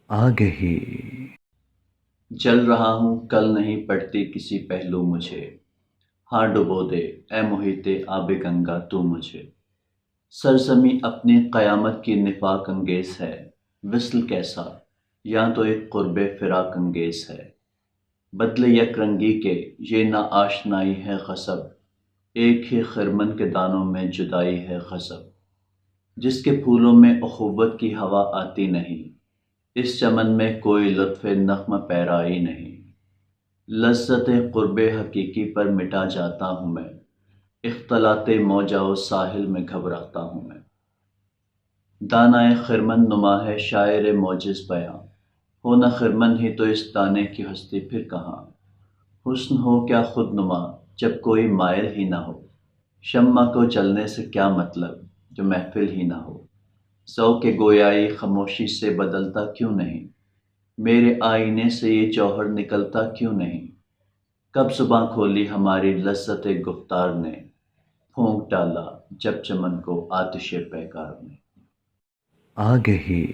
آگہی۔ جل رہا ہوں کل نہیں پڑتی کسی پہلو مجھے، ہاں ڈبو دے اے محیط آب گنگا تو مجھے۔ سرزمیں اپنی قیامت کی نفاق انگیز ہے، وصل کیسا یاں تو ایک قرب فراق انگیز ہے۔ بدل یک رنگی کے یہ نا آشنائی ہے غصب، ایک ہی خرمن کے دانوں میں جدائی ہے غصب۔ جس کے پھولوں میں اخوت کی ہوا آتی نہیں، اس چمن میں کوئی لطف نغمہ پیرائی نہیں۔ لذت قرب حقیقی پر مٹا جاتا ہوں میں، اختلاط موجہ و ساحل میں گھبراتا ہوں میں۔ دانۂ خرمن نما ہے شاعر موجز بیاں، ہو نہ خرمن ہی تو اس دانے کی ہستی پھر کہاں۔ حسن ہو کیا خود نما جب کوئی مائل ہی نہ ہو، شمع کو جلنے سے کیا مطلب جو محفل ہی نہ ہو۔ ذوق گویائی خاموشی سے بدلتا کیوں نہیں، میرے آئینے سے یہ جوہر نکلتا کیوں نہیں۔ کب زباں کھولی ہماری لذت گفتار نے، پھونک ڈالا جب چمن کو آتش پیکار نے۔ آگہی۔